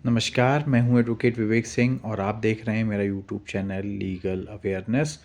नमस्कार, मैं हूँ एडवोकेट विवेक सिंह और आप देख रहे हैं मेरा यूट्यूब चैनल लीगल अवेयरनेस।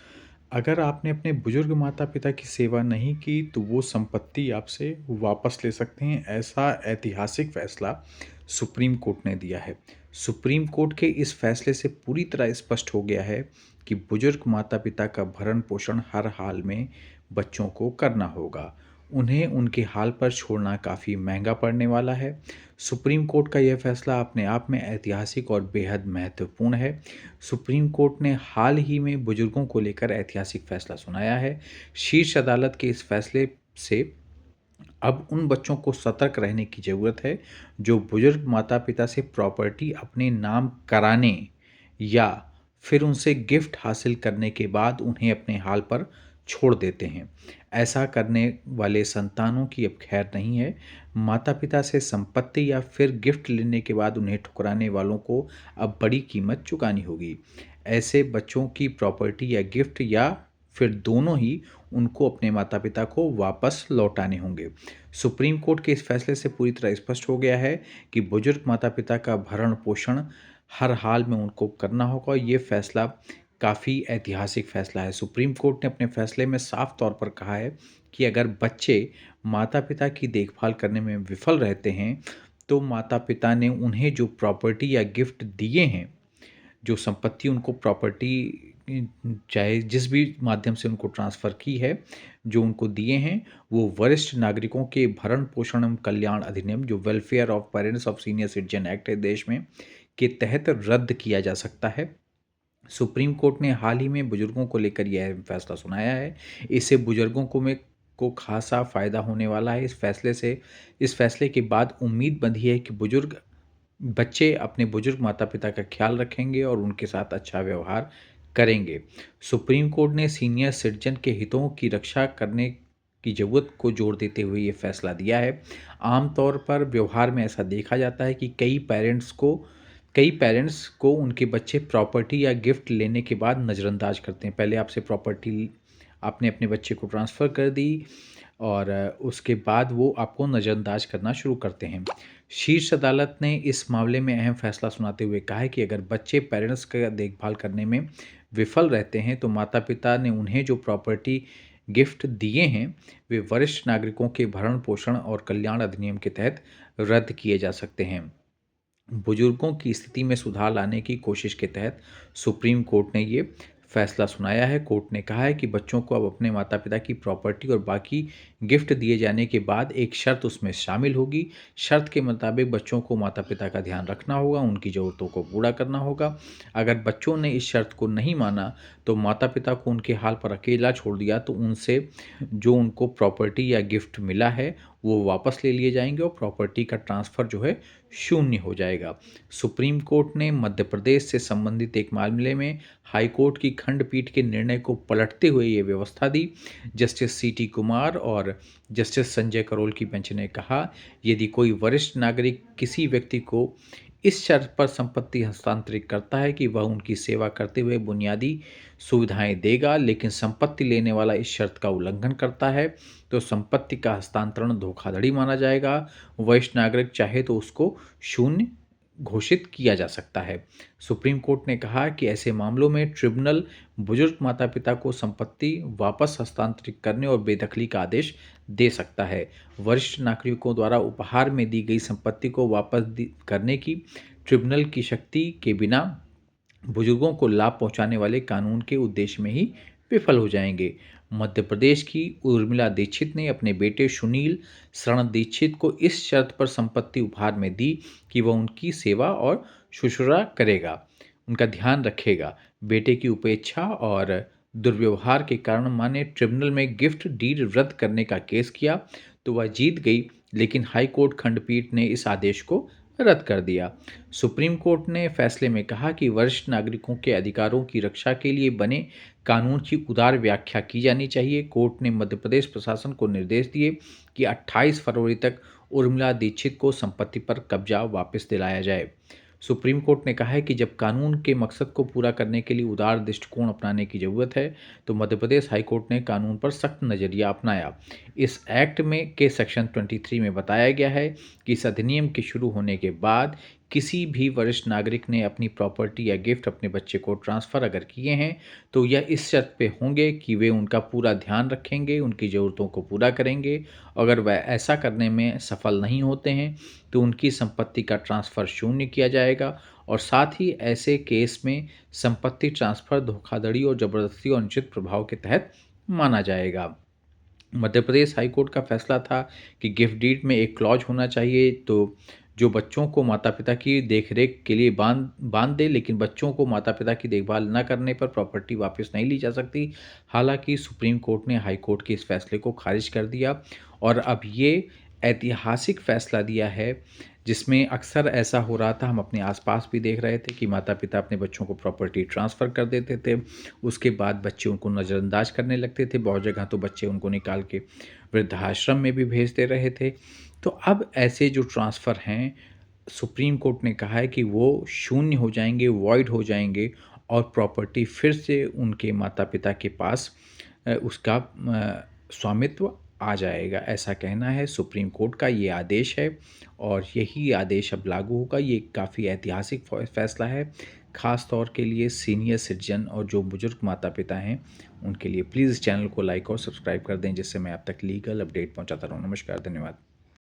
अगर आपने अपने बुजुर्ग माता-पिता की सेवा नहीं की, तो वो संपत्ति आपसे वापस ले सकते हैं। ऐसा ऐतिहासिक फैसला सुप्रीम कोर्ट ने दिया है। सुप्रीम कोर्ट के इस फैसले से पूरी तरह स्पष्ट हो गया है कि बुजुर्ग माता-पिता का भरण-पोषण हर हाल में बच्चों को करना होगा। उन्हें उनके हाल पर छोड़ना काफ़ी महँगा पड़ने वाला है। सुप्रीम कोर्ट का यह फैसला अपने आप में ऐतिहासिक और बेहद महत्वपूर्ण है। सुप्रीम कोर्ट ने हाल ही में बुजुर्गों को लेकर ऐतिहासिक फैसला सुनाया है। शीर्ष अदालत के इस फैसले से अब उन बच्चों को सतर्क रहने की ज़रूरत है, जो बुजुर्ग माता-पिता से प्रॉपर्टी अपने नाम कराने या फिर उनसे गिफ्ट हासिल करने के बाद उन्हें अपने हाल पर छोड़ देते हैं। ऐसा करने वाले संतानों की अब खैर नहीं है। माता-पिता से संपत्ति या फिर गिफ्ट लेने के बाद उन्हें ठुकराने वालों को अब बड़ी कीमत चुकानी होगी। ऐसे बच्चों की प्रॉपर्टी या गिफ्ट या फिर दोनों ही उनको अपने माता-पिता को वापस लौटाने होंगे। सुप्रीम कोर्ट के इस फैसले से पूरी तरह स्पष्ट हो गया है कि बुजुर्ग माता-पिता का भरण-पोषण हर हाल में उनको करना होगा। ये फैसला काफ़ी ऐतिहासिक फैसला है। सुप्रीम कोर्ट ने अपने फैसले में साफ तौर पर कहा है कि अगर बच्चे माता-पिता की देखभाल करने में विफल रहते हैं, तो माता-पिता ने उन्हें जो प्रॉपर्टी या गिफ्ट दिए हैं, जो संपत्ति उनको प्रॉपर्टी चाहे जिस भी माध्यम से उनको ट्रांसफ़र की है, जो उनको दिए हैं, वो वरिष्ठ नागरिकों के भरण-पोषण एवं कल्याण अधिनियम, जो welfare of parents of senior citizen act है देश में, के तहत रद्द किया जा सकता है। सुप्रीम कोर्ट ने हाल ही में बुजुर्गों को लेकर यह फैसला सुनाया है। इससे बुजुर्गों को खासा फ़ायदा होने वाला है। इस फैसले के बाद उम्मीद बंधी है कि बच्चे अपने बुजुर्ग माता-पिता का ख़्याल रखेंगे और उनके साथ अच्छा व्यवहार करेंगे। सुप्रीम कोर्ट ने सीनियर सिटीज़न के हितों की रक्षा करने की ज़रूरत को जोर देते हुए ये फ़ैसला दिया है। आम तौर पर व्यवहार में ऐसा देखा जाता है कि कई पेरेंट्स को उनके बच्चे प्रॉपर्टी या गिफ्ट लेने के बाद नज़रअंदाज करते हैं। पहले आपसे प्रॉपर्टी आपने अपने बच्चे को ट्रांसफ़र कर दी और उसके बाद वो आपको नज़रअंदाज करना शुरू करते हैं। शीर्ष अदालत ने इस मामले में अहम फैसला सुनाते हुए कहा है कि अगर बच्चे पेरेंट्स का देखभाल करने में विफल रहते हैं, तो माता-पिता ने उन्हें जो प्रॉपर्टी गिफ्ट दिए हैं, वे वरिष्ठ नागरिकों के भरण-पोषण और कल्याण अधिनियम के तहत रद्द किए जा सकते हैं। बुजुर्गों की स्थिति में सुधार लाने की कोशिश के तहत सुप्रीम कोर्ट ने ये फैसला सुनाया है। कोर्ट ने कहा है कि बच्चों को अब अपने माता-पिता की प्रॉपर्टी और बाकी गिफ्ट दिए जाने के बाद एक शर्त उसमें शामिल होगी। शर्त के मुताबिक बच्चों को माता-पिता का ध्यान रखना होगा, उनकी ज़रूरतों को पूरा करना होगा। अगर बच्चों ने इस शर्त को नहीं माना, तो माता-पिता को उनके हाल पर अकेला छोड़ दिया, तो उनसे जो उनको प्रॉपर्टी या गिफ्ट मिला है, वो वापस ले लिए जाएँगे और प्रॉपर्टी का ट्रांसफ़र जो है शून्य हो जाएगा। सुप्रीम कोर्ट ने मध्य प्रदेश से संबंधित एक मामले में हाई कोर्ट की खंडपीठ के निर्णय को पलटते हुए ये व्यवस्था दी। जस्टिस सीटी कुमार और जस्टिस संजय करोल की बेंच ने कहा, यदि कोई वरिष्ठ नागरिक किसी व्यक्ति को इस शर्त पर संपत्ति हस्तांतरित करता है कि वह उनकी सेवा करते हुए बुनियादी सुविधाएं देगा, लेकिन संपत्ति लेने वाला इस शर्त का उल्लंघन करता है, तो संपत्ति का हस्तांतरण धोखाधड़ी माना जाएगा। वरिष्ठ नागरिक चाहे तो उसको शून्य घोषित किया जा सकता है। सुप्रीम कोर्ट ने कहा कि ऐसे मामलों में ट्रिब्यूनल बुजुर्ग माता-पिता को संपत्ति वापस हस्तांतरित करने और बेदखली का आदेश दे सकता है। वरिष्ठ नागरिकों द्वारा उपहार में दी गई संपत्ति को करने की ट्रिब्यूनल की शक्ति के बिना बुजुर्गों को लाभ पहुंचाने वाले कानून के उद्देश्य में ही विफल हो जाएंगे। मध्य प्रदेश की उर्मिला दीक्षित ने अपने बेटे सुनील शरण दीक्षित को इस शर्त पर संपत्ति उपहार में दी कि वह उनकी सेवा और शुश्रूषा करेगा, उनका ध्यान रखेगा। बेटे की उपेक्षा और दुर्व्यवहार के कारण मां ने ट्रिब्यूनल में गिफ्ट डीड रद्द करने का केस किया, तो वह जीत गई, लेकिन हाई कोर्ट खंडपीठ ने इस आदेश को रद्द कर दिया। सुप्रीम कोर्ट ने फैसले में कहा कि वरिष्ठ नागरिकों के अधिकारों की रक्षा के लिए बने कानून की उदार व्याख्या की जानी चाहिए। कोर्ट ने मध्य प्रदेश प्रशासन को निर्देश दिए कि 28 फरवरी तक उर्मिला दीक्षित को संपत्ति पर कब्जा वापस दिलाया जाए। सुप्रीम कोर्ट ने कहा है कि जब कानून के मकसद को पूरा करने के लिए उदार दृष्टिकोण अपनाने की ज़रूरत है, तो मध्य प्रदेश हाईकोर्ट ने कानून पर सख्त नज़रिया अपनाया। इस एक्ट में के सेक्शन 23 में बताया गया है कि इस अधिनियम के शुरू होने के बाद किसी भी वरिष्ठ नागरिक ने अपनी प्रॉपर्टी या गिफ्ट अपने बच्चे को ट्रांसफ़र अगर किए हैं, तो यह इस शर्त पे होंगे कि वे उनका पूरा ध्यान रखेंगे, उनकी ज़रूरतों को पूरा करेंगे। अगर वह ऐसा करने में सफल नहीं होते हैं, तो उनकी संपत्ति का ट्रांसफ़र शून्य किया जाएगा और साथ ही ऐसे केस में संपत्ति ट्रांसफ़र धोखाधड़ी और ज़बरदस्ती और अनुचित प्रभाव के तहत माना जाएगा। मध्य प्रदेश हाई कोर्ट का फैसला था कि गिफ्ट डीड में एक क्लॉज होना चाहिए, तो जो बच्चों को माता-पिता की देख-रेख के लिए बाँध बाँध दे, लेकिन बच्चों को माता-पिता की देखभाल न करने पर प्रॉपर्टी वापस नहीं ली जा सकती। हालाँकि सुप्रीम कोर्ट ने हाई कोर्ट के इस फैसले को खारिज कर दिया और अब ये ऐतिहासिक फैसला दिया है, जिसमें अक्सर ऐसा हो रहा था, हम अपने आस-पास भी देख रहे थे कि माता-पिता अपने बच्चों को प्रॉपर्टी ट्रांसफ़र कर देते थे। उसके बाद बच्चे उनको नज़रअंदाज करने लगते थे, बहुत जगह तो बच्चे उनको निकाल के वृद्धाश्रम में भी भेज दे रहे थे। तो अब ऐसे जो ट्रांसफ़र हैं, सुप्रीम कोर्ट ने कहा है कि वो शून्य हो जाएँगे, वॉइड हो जाएँगे और प्रॉपर्टी फिर से उनके माता-पिता के पास उसका स्वामित्व आ जाएगा, ऐसा कहना है सुप्रीम कोर्ट का। ये आदेश है और यही आदेश अब लागू होगा। ये काफ़ी ऐतिहासिक फैसला है, ख़ास तौर के लिए सीनियर सिटीज़न और जो बुज़ुर्ग माता-पिता हैं, उनके लिए। प्लीज़ इस चैनल को लाइक और सब्सक्राइब कर दें, जिससे मैं आप तक लीगल अपडेट पहुँचाता रहूँ। नमस्कार, धन्यवाद।